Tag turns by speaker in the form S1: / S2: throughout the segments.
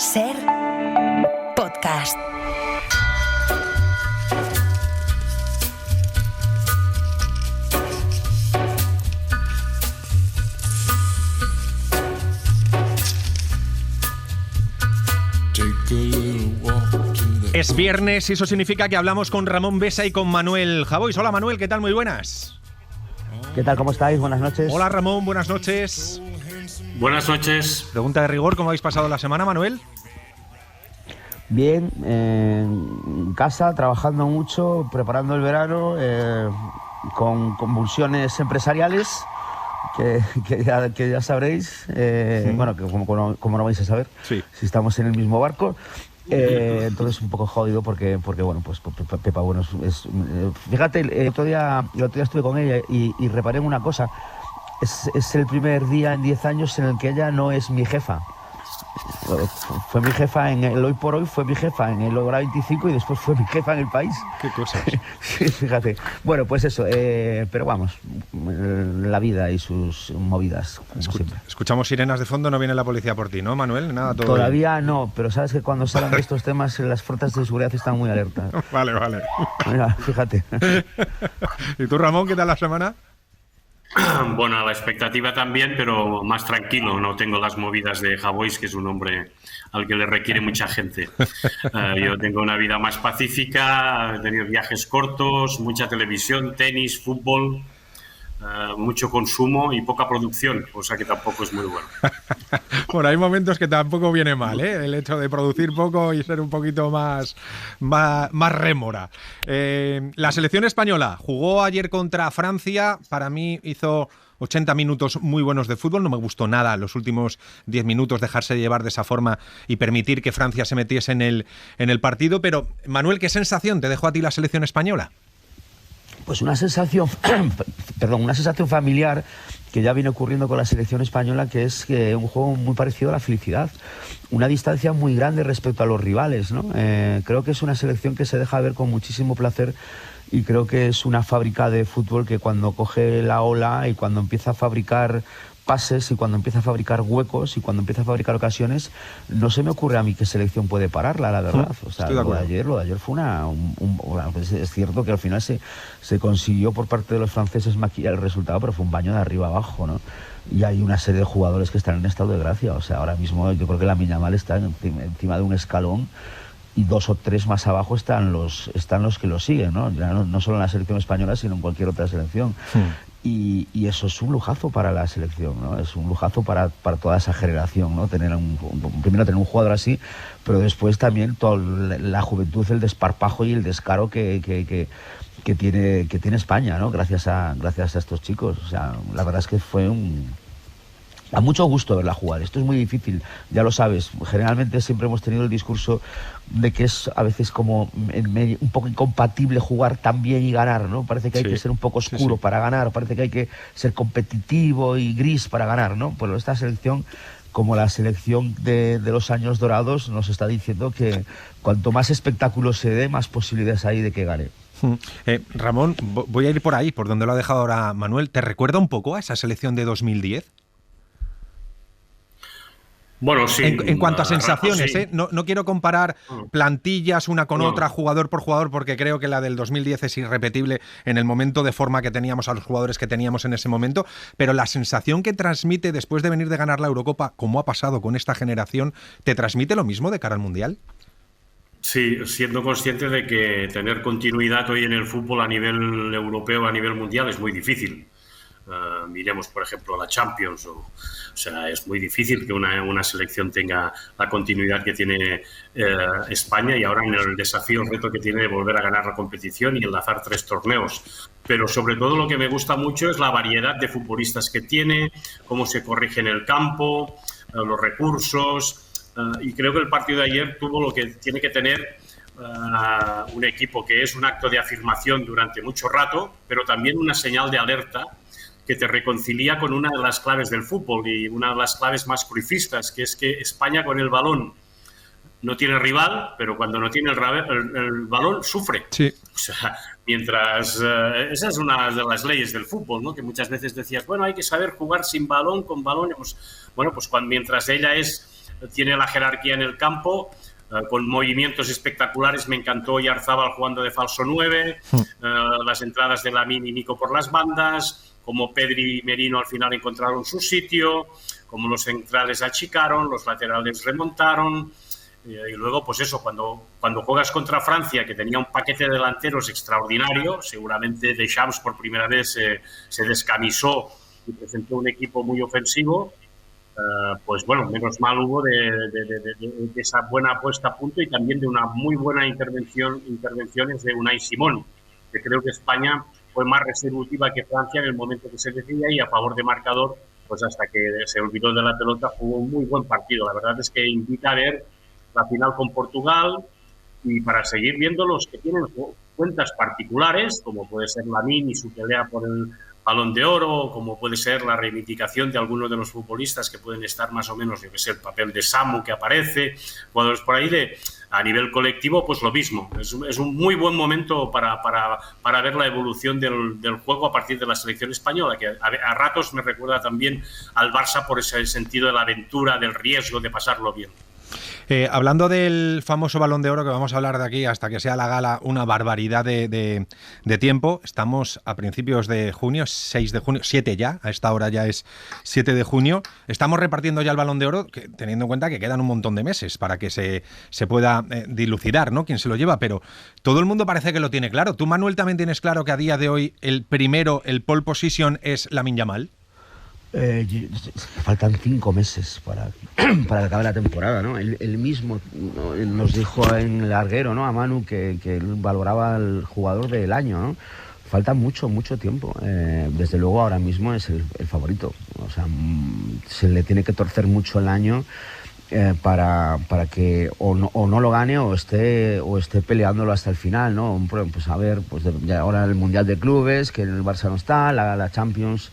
S1: Ser podcast.
S2: Es viernes y eso significa que hablamos con Ramón Besa y con Manuel Javois. Hola Manuel, ¿qué tal? Muy buenas.
S3: ¿Qué tal? ¿Cómo estáis? Buenas noches.
S2: Hola Ramón, buenas noches.
S4: Buenas noches.
S2: Pregunta de rigor, ¿cómo habéis pasado la semana, Manuel?
S3: Bien, en casa, trabajando mucho, preparando el verano, con convulsiones empresariales, que ya sabréis, bueno, que como no vais a saber,
S2: sí,
S3: si estamos en el mismo barco. Entonces un poco jodido porque bueno, pues Pepa, bueno, fíjate, el otro día estuve con ella y reparé en una cosa. Es el primer día en 10 años en el que ella no es mi jefa. Fue mi jefa en el Hoy por Hoy, fue mi jefa en el Hora 25 y después fue mi jefa en El País.
S2: Qué cosas.
S3: Sí, fíjate. Bueno, pues eso, pero vamos, la vida y sus movidas, como siempre.
S2: Escuchamos sirenas de fondo, no viene la policía por ti, ¿no, Manuel? Nada, todo
S3: Todavía
S2: bien.
S3: No, pero sabes que cuando se hablan de estos temas las fuerzas de seguridad están muy alertas.
S2: Vale.
S3: Mira, fíjate.
S2: ¿Y tú, Ramón, qué tal la semana?
S4: Bueno, la expectativa también, pero más tranquilo. No tengo las movidas de Javois, que es un hombre al que le requiere mucha gente. Yo tengo una vida más pacífica, he tenido viajes cortos, mucha televisión, tenis, fútbol, mucho consumo y poca producción, cosa que tampoco es muy bueno.
S2: Bueno, hay momentos que tampoco viene mal, ¿eh? El hecho de producir poco y ser un poquito más rémora. La selección española jugó ayer contra Francia. Para mí hizo 80 minutos muy buenos de fútbol. No me gustó nada los últimos 10 minutos dejarse llevar de esa forma y permitir que Francia se metiese en el partido. Pero, Manuel, ¿qué sensación te dejó a ti la selección española?
S3: Pues una sensación familiar que ya viene ocurriendo con la selección española, que es un juego muy parecido a la felicidad, una distancia muy grande respecto a los rivales, ¿no? Creo que es una selección que se deja ver con muchísimo placer y creo que es una fábrica de fútbol que cuando coge la ola y cuando empieza a fabricar pases y cuando empieza a fabricar huecos y cuando empieza a fabricar ocasiones, no se me ocurre a mí qué selección puede pararla, la verdad. O sea, lo de ayer fue pues es cierto que al final se consiguió por parte de los franceses maquillar el resultado, pero fue un baño de arriba abajo, ¿no? Y hay una serie de jugadores que están en estado de gracia. O sea, ahora mismo yo creo que Lamine Yamal está encima de un escalón y 2 o 3 más abajo están los que lo siguen, ¿no? Ya no solo en la selección española, sino en cualquier otra selección. Y eso es un lujazo para la selección, ¿no? Es un lujazo para toda esa generación, ¿no? Primero tener un jugador así, pero después también toda la juventud, el desparpajo y el descaro que tiene España, ¿no? Gracias a estos chicos. O sea, la verdad es que fue a mucho gusto verla jugar. Esto es muy difícil, ya lo sabes. Generalmente siempre hemos tenido el discurso de que es a veces como un poco incompatible jugar tan bien y ganar, ¿no? Parece que hay que ser un poco oscuro para ganar, parece que hay que ser competitivo y gris para ganar, ¿no? Pues esta selección, como la selección de los años dorados, nos está diciendo que cuanto más espectáculo se dé, más posibilidades hay de que gane.
S2: Ramón, voy a ir por ahí, por donde lo ha dejado ahora Manuel. ¿Te recuerda un poco a esa selección de 2010?
S4: Bueno, sí.
S2: En cuanto a sensaciones,
S4: sí.
S2: No quiero comparar plantillas una con otra, jugador por jugador, porque creo que la del 2010 es irrepetible en el momento de forma que teníamos a los jugadores que teníamos en ese momento, pero la sensación que transmite después de venir de ganar la Eurocopa, como ha pasado con esta generación, ¿te transmite lo mismo de cara al Mundial?
S4: Sí, siendo consciente de que tener continuidad hoy en el fútbol a nivel europeo, a nivel mundial, es muy difícil. Miremos, por ejemplo, la Champions. O sea, es muy difícil que una selección tenga la continuidad que tiene España y ahora en el desafío, el reto que tiene de volver a ganar la competición y enlazar 3 torneos. Pero sobre todo lo que me gusta mucho es la variedad de futbolistas que tiene, cómo se corrige en el campo, los recursos. Y creo que el partido de ayer tuvo lo que tiene que tener un equipo, que es un acto de afirmación durante mucho rato, pero también una señal de alerta que te reconcilia con una de las claves del fútbol y una de las claves más cruifistas, que es que España con el balón no tiene rival, pero cuando no tiene el balón sufre.
S2: Sí.
S4: O sea, mientras... esa es una de las leyes del fútbol, ¿no? Que muchas veces decías, bueno, hay que saber jugar sin balón, con balón. Bueno, pues mientras ella es tiene la jerarquía en el campo, con movimientos espectaculares. Me encantó Oyarzabal jugando de falso 9, las entradas de Lamine y Nico por las bandas, como Pedri y Merino al final encontraron su sitio, como los centrales achicaron, los laterales remontaron. Y luego, pues eso, cuando juegas contra Francia, que tenía un paquete de delanteros extraordinario, seguramente Deschamps por primera vez se descamisó y presentó un equipo muy ofensivo, pues bueno, menos mal hubo de esa buena puesta a punto y también de una muy buena intervenciones de Unai Simón, que creo que España fue más resolutiva que Francia en el momento que se decía, y a favor de marcador, pues hasta que se olvidó de la pelota, jugó un muy buen partido. La verdad es que invita a ver la final con Portugal, y para seguir viendo los que tienen cuentas particulares, como puede ser Lamine y su pelea por el Balón de Oro, como puede ser la reivindicación de algunos de los futbolistas que pueden estar más o menos, yo que sé, el papel de Samu que aparece, jugadores por ahí a nivel colectivo, pues lo mismo. Es un muy buen momento para ver la evolución del juego a partir de la selección española, que a ratos me recuerda también al Barça por ese sentido de la aventura, del riesgo, de pasarlo bien.
S2: Hablando del famoso Balón de Oro, que vamos a hablar de aquí hasta que sea la gala una barbaridad de tiempo, estamos a principios de junio, 6 de junio, 7 ya, a esta hora ya es 7 de junio, estamos repartiendo ya el Balón de Oro, teniendo en cuenta que quedan un montón de meses para que se pueda dilucidar, ¿no?, quién se lo lleva, pero todo el mundo parece que lo tiene claro. ¿Tú, Manuel, también tienes claro que a día de hoy el primero, el pole position, es Lamine Yamal?
S3: Faltan 5 meses para que acabe la temporada, ¿no? Él mismo nos dijo en el larguero, ¿no?, a Manu, que él valoraba al jugador del año, ¿no? Falta mucho tiempo. Desde luego ahora mismo es el favorito. O sea, se le tiene que torcer mucho el año para que o no lo gane o esté peleándolo hasta el final, ¿no? Pues a ver, pues ya ahora el Mundial de Clubes, que en el Barça no está, la Champions,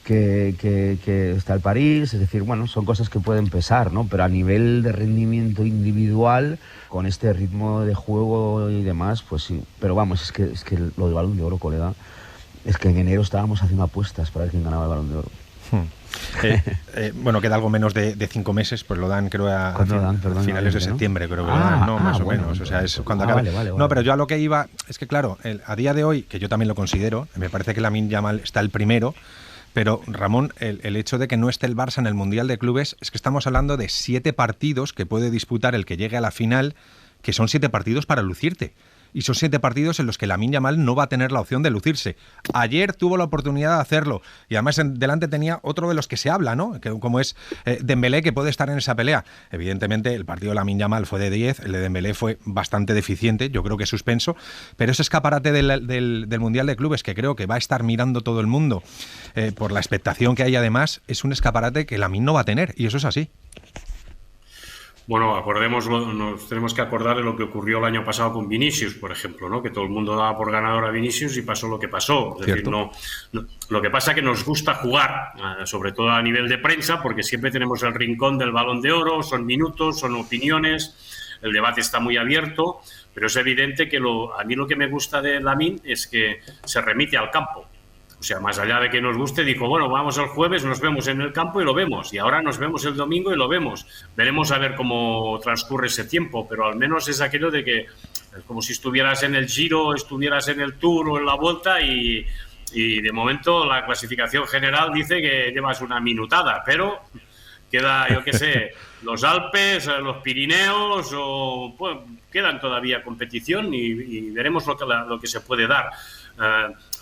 S3: que está el París, es decir, bueno, son cosas que pueden pesar, ¿no? Pero a nivel de rendimiento individual, con este ritmo de juego y demás, pues sí. Pero vamos, es que lo del Balón de Oro, colega, es que en enero estábamos haciendo apuestas para ver quién ganaba el Balón de Oro.
S2: Bueno, queda algo menos de 5 meses, pues lo dan, creo, a finales de septiembre, creo que lo dan, ¿no? Más o menos, o sea, es cuando acabe.
S3: Vale.
S2: No, pero yo a lo que iba, es que claro, a día de hoy, que yo también lo considero, me parece que Lamine Yamal está el primero. Pero, Ramón, el hecho de que no esté el Barça en el Mundial de Clubes es que estamos hablando de 7 partidos que puede disputar el que llegue a la final, que son 7 partidos para lucirte. Y son 7 partidos en los que Lamine Yamal no va a tener la opción de lucirse. Ayer tuvo la oportunidad de hacerlo y además delante tenía otro de los que se habla, ¿no?, que, como es Dembélé, que puede estar en esa pelea. Evidentemente el partido de Lamine Yamal fue de 10, el de Dembélé fue bastante deficiente, yo creo que suspenso, pero ese escaparate del Mundial de Clubes, que creo que va a estar mirando todo el mundo por la expectación que hay, además, es un escaparate que Lamine no va a tener, y eso es así.
S4: Bueno, nos tenemos que acordar de lo que ocurrió el año pasado con Vinicius, por ejemplo, ¿no? Que todo el mundo daba por ganador a Vinicius y pasó lo que pasó. Es decir, no, lo que pasa es que nos gusta jugar, sobre todo a nivel de prensa, porque siempre tenemos el rincón del Balón de Oro, son minutos, son opiniones, el debate está muy abierto, pero es evidente que a mí lo que me gusta de Lamine es que se remite al campo. O sea, más allá de que nos guste, dijo, bueno, vamos el jueves, nos vemos en el campo y lo vemos. Y ahora nos vemos el domingo y lo vemos. Veremos a ver cómo transcurre ese tiempo, pero al menos es aquello de que es como si estuvieras en el Giro, estuvieras en el Tour o en la Vuelta y de momento la clasificación general dice que llevas una minutada, pero queda, yo qué sé, los Alpes, los Pirineos, o pues, quedan todavía competición y veremos lo que se puede dar.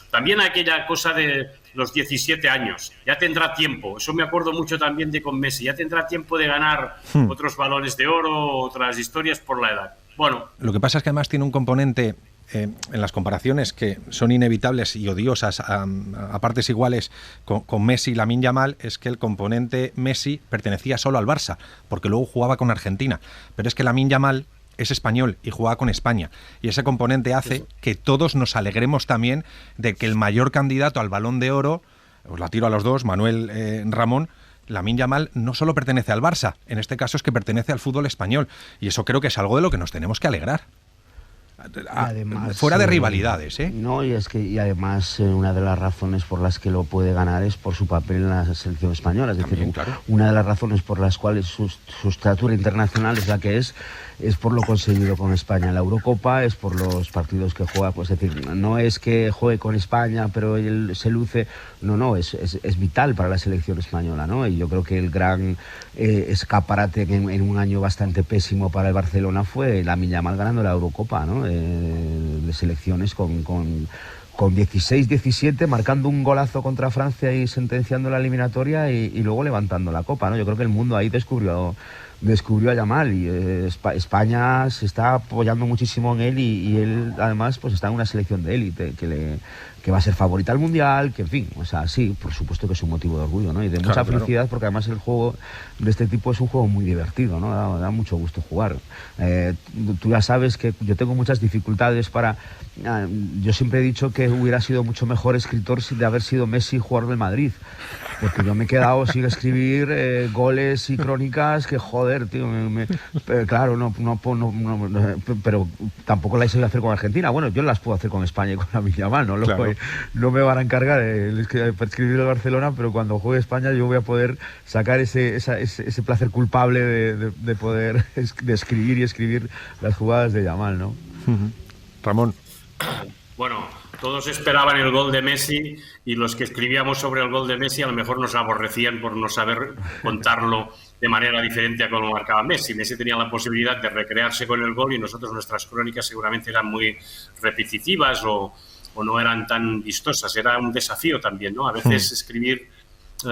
S4: También aquella cosa de los 17 años, ya tendrá tiempo, eso me acuerdo mucho también de con Messi, ya tendrá tiempo de ganar otros balones de oro, otras historias por la edad. Bueno,
S2: lo que pasa es que además tiene un componente en las comparaciones que son inevitables y odiosas a partes iguales con Messi y Lamine Yamal, es que el componente Messi pertenecía solo al Barça, porque luego jugaba con Argentina, pero es que Lamine Yamal es español y juega con España, y ese componente hace que todos nos alegremos también de que el mayor candidato al Balón de Oro, os la tiro a los dos, Manuel, Ramón, Lamine Yamal, no solo pertenece al Barça, en este caso es que pertenece al fútbol español, y eso creo que es algo de lo que nos tenemos que alegrar.
S3: además,
S2: fuera de rivalidades, ¿eh?
S3: No, y además una de las razones por las que lo puede ganar es por su papel en la selección española. Es
S2: También,
S3: decir,
S2: claro.
S3: una de las razones por las cuales su estatura internacional es la que es por lo conseguido con España en la Eurocopa, es por los partidos que juega. Pues, es decir, no es que juegue con España pero él se luce, no, es vital para la selección española, ¿no? Y yo creo que el gran escaparate en un año bastante pésimo para el Barcelona fue Lamine Yamal ganando la Eurocopa, ¿no? De selecciones con 16-17, marcando un golazo contra Francia y sentenciando la eliminatoria y luego levantando la copa, ¿no? Yo creo que el mundo ahí descubrió a Yamal y España se está apoyando muchísimo en él y él además pues está en una selección de élite que va a ser favorita al Mundial, que en fin, o sea, sí, por supuesto que es un motivo de orgullo, ¿no? Y de mucha felicidad, porque además el juego de este tipo es un juego muy divertido, ¿no? Da mucho gusto jugar. Tú ya sabes que yo tengo muchas dificultades yo siempre he dicho que hubiera sido mucho mejor escritor de haber sido Messi jugador del Madrid, porque yo me he quedado sin escribir goles y crónicas que joder, tío, claro, no, pero tampoco las he sabido hacer con Argentina. Bueno, yo las puedo hacer con España y con la Yamal, ¿no? Claro. No me van a encargar de escribir el Barcelona, pero cuando juegue España yo voy a poder sacar ese placer culpable de poder de escribir las jugadas de Yamal, ¿no?
S2: Ramón.
S4: Bueno, todos esperaban el gol de Messi y los que escribíamos sobre el gol de Messi a lo mejor nos aborrecían por no saber contarlo de manera diferente a como marcaba Messi. Messi tenía la posibilidad de recrearse con el gol y nosotros nuestras crónicas seguramente eran muy repetitivas o no eran tan vistosas. Era un desafío también, ¿no? A veces escribir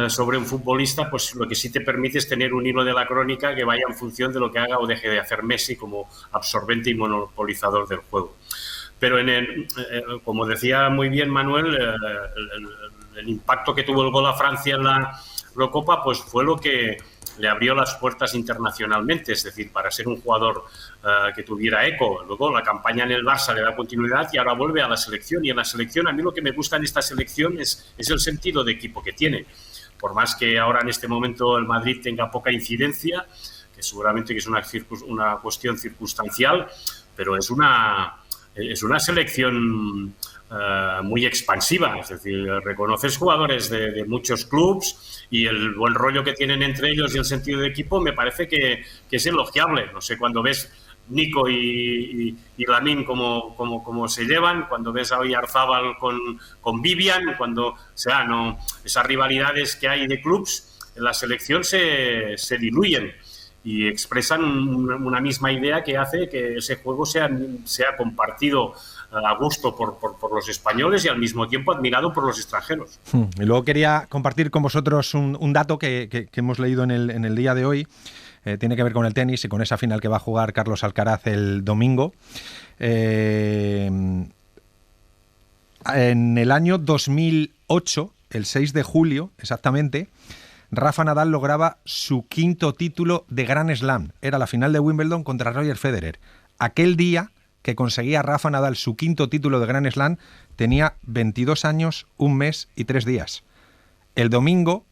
S4: sobre un futbolista, pues lo que sí te permite es tener un hilo de la crónica que vaya en función de lo que haga o deje de hacer Messi como absorbente y monopolizador del juego. Pero como decía muy bien Manuel, el impacto que tuvo el gol a Francia en la Eurocopa pues fue lo que le abrió las puertas internacionalmente, es decir, para ser un jugador que tuviera eco. Luego la campaña en el Barça le da continuidad y ahora vuelve a la selección. Y en la selección, a mí lo que me gusta en esta selección es el sentido de equipo que tiene. Por más que ahora en este momento el Madrid tenga poca incidencia, que seguramente que es una cuestión circunstancial, pero es una selección muy expansiva, es decir, reconoces jugadores de muchos clubes y el buen rollo que tienen entre ellos y el sentido de equipo me parece que es elogiable. No sé, cuando ves Nico y Lamine cómo se llevan, cuando ves a Oyarzábal con Vivian, esas rivalidades que hay de clubes en la selección se diluyen y expresan una misma idea que hace que ese juego sea compartido a gusto por los españoles y al mismo tiempo admirado por los extranjeros.
S2: Y luego quería compartir con vosotros un dato que hemos leído en el día de hoy. Tiene que ver con el tenis y con esa final que va a jugar Carlos Alcaraz el domingo. En el año 2008, el 6 de julio exactamente, Rafa Nadal lograba su 5º título de Grand Slam. Era la final de Wimbledon contra Roger Federer. Aquel día que conseguía Rafa Nadal su 5º título de Grand Slam tenía 22 años, 1 mes y 3 días. El domingo,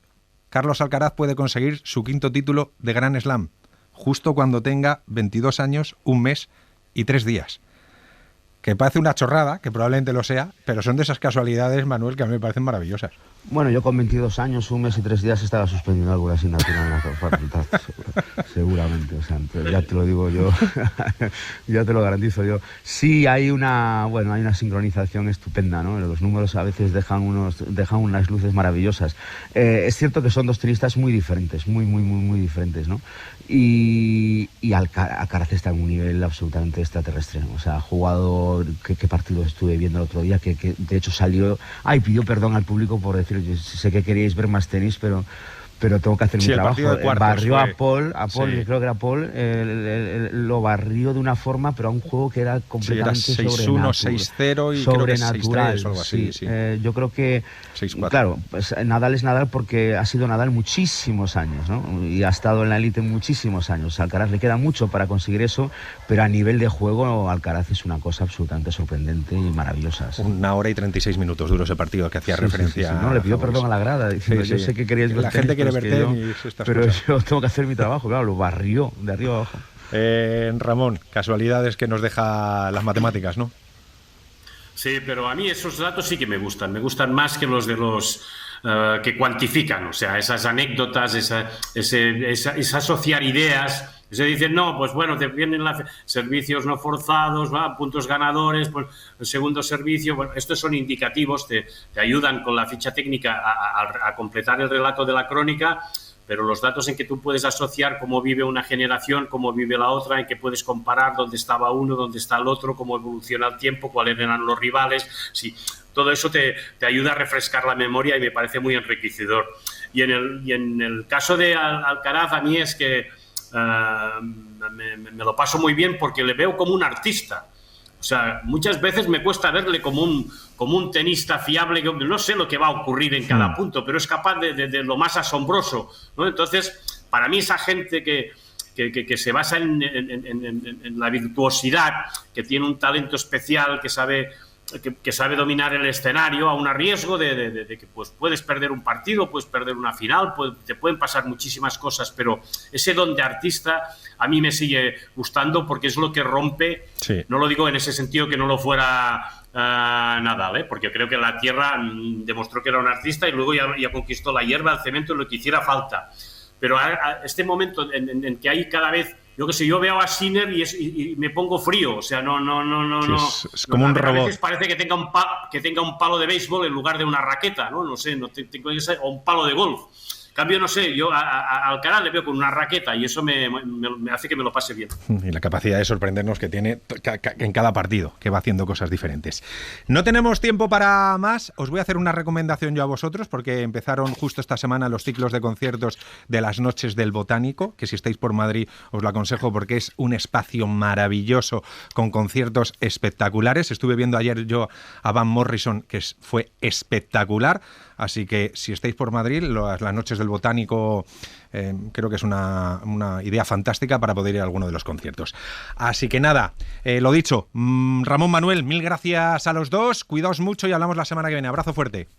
S2: Carlos Alcaraz puede conseguir su 5º título de Grand Slam, justo cuando tenga 22 años, 1 mes y 3 días. Que parece una chorrada, que probablemente lo sea, pero son de esas casualidades, Manuel, que a mí me parecen maravillosas.
S3: Bueno, yo con 22 años, 1 mes y 3 días estaba suspendiendo alguna asignatura en la facultad, seguramente, o sea, ya te lo digo yo, ya te lo garantizo yo. Sí, hay una sincronización estupenda, ¿no? Los números a veces dejan unas luces maravillosas. Es cierto que son dos tenistas muy diferentes, muy diferentes, ¿no? Y Alcaraz está en un nivel absolutamente extraterrestre. O sea, ha jugado, ¿qué partido estuve viendo el otro día? Que de hecho salió, pidió perdón al público por decir, yo sé que queríais ver más tenis, pero tengo que hacer mi trabajo. Barrió a Paul, yo creo que era Paul, lo barrió de una forma, pero a un juego que era completamente
S2: sobrenatural. 6-1, 6-0 y
S3: sobrenatural,
S2: 6-3 o algo así. Sí.
S3: Yo creo que,
S2: 6-4.
S3: Claro, pues Nadal es Nadal porque ha sido Nadal muchísimos años, ¿no? Y ha estado en la élite muchísimos años. A Alcaraz le queda mucho para conseguir eso, pero a nivel de juego Alcaraz es una cosa absolutamente sorprendente y maravillosa.
S2: 1 hora y 36 minutos duró ese partido que hacía referencia.
S3: Sí. No, le pidió perdón a la grada, diciendo, yo sé que queríais ver
S2: la gente quiere ver tenis,
S3: pero yo tengo que hacer mi trabajo, claro, lo barrió de arriba abajo.
S2: Ramón, casualidades que nos deja las matemáticas, ¿no?
S4: Sí, pero a mí esos datos sí que me gustan más que los de los que cuantifican, o sea, esas anécdotas, esa asociar ideas. Se dicen, no, pues bueno, te vienen servicios no forzados, puntos ganadores, pues el segundo servicio, bueno, estos son indicativos, te ayudan con la ficha técnica a completar el relato de la crónica, pero los datos en que tú puedes asociar cómo vive una generación, cómo vive la otra, en que puedes comparar dónde estaba uno, dónde está el otro, cómo evoluciona el tiempo, cuáles eran los rivales, sí, todo eso te ayuda a refrescar la memoria y me parece muy enriquecedor. Y en el caso de Alcaraz, a mí es que me lo paso muy bien porque le veo como un artista. O sea, muchas veces me cuesta verle como un tenista fiable, que no sé lo que va a ocurrir en cada punto, pero es capaz de lo más asombroso, ¿no? Entonces, para mí esa gente que se basa en la virtuosidad, que tiene un talento especial, que sabe dominar el escenario aun a riesgo de que pues, puedes perder un partido, puedes perder una final, te pueden pasar muchísimas cosas, pero ese don de artista a mí me sigue gustando porque es lo que rompe, sí. No lo digo en ese sentido que no lo fuera Nadal, porque creo que la tierra demostró que era un artista y luego ya conquistó la hierba, el cemento, lo que hiciera falta. Pero a este momento en que hay cada vez, yo qué sé, yo veo a Sinner y me pongo frío, o sea, no.
S2: Sí, es como un robot.
S4: A veces parece que tenga un palo de béisbol en lugar de una raqueta, ¿no? No sé, o un palo de golf. En cambio, no sé, yo a Alcaraz le veo con una raqueta y eso me hace que me lo pase bien.
S2: Y la capacidad de sorprendernos que tiene en cada partido, que va haciendo cosas diferentes. No tenemos tiempo para más. Os voy a hacer una recomendación yo a vosotros, porque empezaron justo esta semana los ciclos de conciertos de las Noches del Botánico, que si estáis por Madrid os lo aconsejo porque es un espacio maravilloso con conciertos espectaculares. Estuve viendo ayer yo a Van Morrison, que fue espectacular. Así que si estáis por Madrid, las Noches del Botánico creo que es una idea fantástica para poder ir a alguno de los conciertos. Así que nada, lo dicho, Ramón, Manuel, mil gracias a los dos, cuidaos mucho y hablamos la semana que viene. Abrazo fuerte.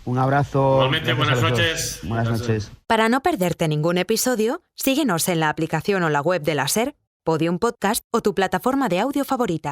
S3: Un abrazo.
S4: Igualmente, buenas noches.
S3: Buenas noches.
S1: Para no perderte ningún episodio, síguenos en la aplicación o la web de la SER, Podium Podcast o tu plataforma de audio favorita.